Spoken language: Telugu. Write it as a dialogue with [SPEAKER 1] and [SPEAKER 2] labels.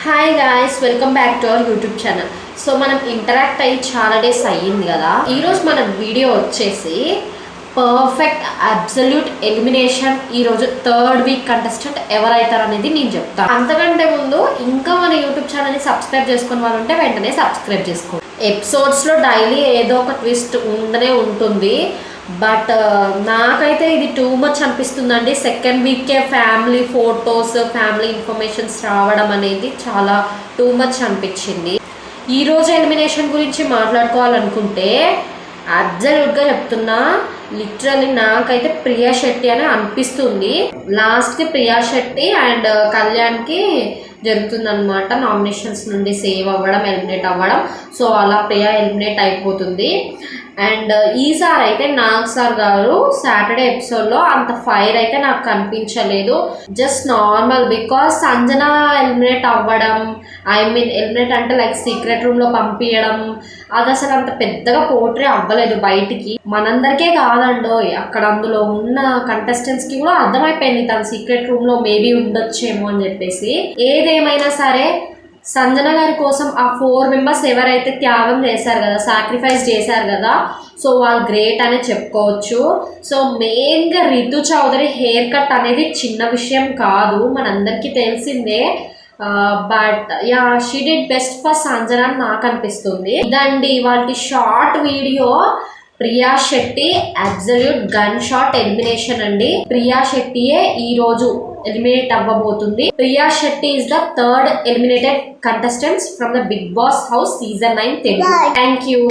[SPEAKER 1] Hi guys, welcome back to our YouTube channel. So మనం ఇంటరాక్ట్ అయ్యి చాలా డేస్ అయ్యింది కదా. ఈరోజు మన వీడియో వచ్చేసి పర్ఫెక్ట్ అబ్సల్యూట్ ఎలిమినేషన్. ఈరోజు థర్డ్ వీక్ కంటెస్టెంట్ ఎవరైతారు అనేది నేను చెప్తాను. అంతకంటే ముందు ఇంకా మన యూట్యూబ్ ఛానల్ని సబ్స్క్రైబ్ చేసుకుని వాళ్ళు ఉంటే వెంటనే సబ్స్క్రైబ్ చేసుకోండి. ఎపిసోడ్స్లో డైలీ ఏదో ఒక ట్విస్ట్ ఉండనే ఉంటుంది. బట్ నాకైతే ఇది టూ మచ్ అనిపిస్తుందండి. సెకండ్ వీకే ఫ్యామిలీ ఫొటోస్, ఫ్యామిలీ ఇన్ఫర్మేషన్స్ రావడం అనేది చాలా టూ మచ్ అనిపించింది. ఈరోజు ఎలిమినేషన్ గురించి మాట్లాడుకోవాలనుకుంటే అబ్సల్యూట్గా చెప్తున్నా, లిటరలీ నాకైతే ప్రియా శెట్టి అని అనిపిస్తుంది. లాస్ట్కి ప్రియా శెట్టి అండ్ కళ్యాణ్కి జరుగుతుంది అనమాట. నామినేషన్స్ నుండి సేవ్ అవ్వడం, ఎలిమినేట్ అవ్వడం. సో అలా ప్రియా ఎలిమినేట్ అయిపోతుంది. అండ్ ఈసారి అయితే నాగ్ సార్ గారు సాటర్డే ఎపిసోడ్లో అంత ఫైర్ అయితే నాకు కనిపించలేదు. Just normal. Because Sanjana eliminate అవ్వడం, ఎలిమినేట్ అంటే లైక్ సీక్రెట్ రూమ్లో పంపించడం, అది అసలు అంత పెద్దగా పోర్ట్రే అవ్వలేదు బయటికి. మనందరికీ కాదండో, అక్కడ అందులో ఉన్న కంటెస్టెంట్స్కి కూడా అర్థమైపోయింది తన సీక్రెట్ రూమ్లో మేబీ ఉండొచ్చేమో అని చెప్పేసి. ఏదేమైనా సరే సంజన గారి కోసం ఆ 4 మెంబర్స్ ఎవరైతే త్యాగం చేశారు కదా, సాక్రిఫైస్ చేశారు కదా, సో వాళ్ళు గ్రేట్ అనే చెప్పుకోవచ్చు. సో మెయిన్గా రితు చౌదరి హెయిర్ కట్ అనేది చిన్న విషయం కాదు, మనందరికీ తెలిసిందే. But yeah, she did best for Sanjana అని నాకు అనిపిస్తుంది. ఇదండి వాటి short video. Priya Shetty absolute gun shot elimination అండి. ప్రియా శెట్టియే ఈ రోజు ఎలిమినేట్ అవ్వబోతుంది. Priya Shetty is the third eliminated contestant from the Bigg Boss House season 9 Telugu. Thank you.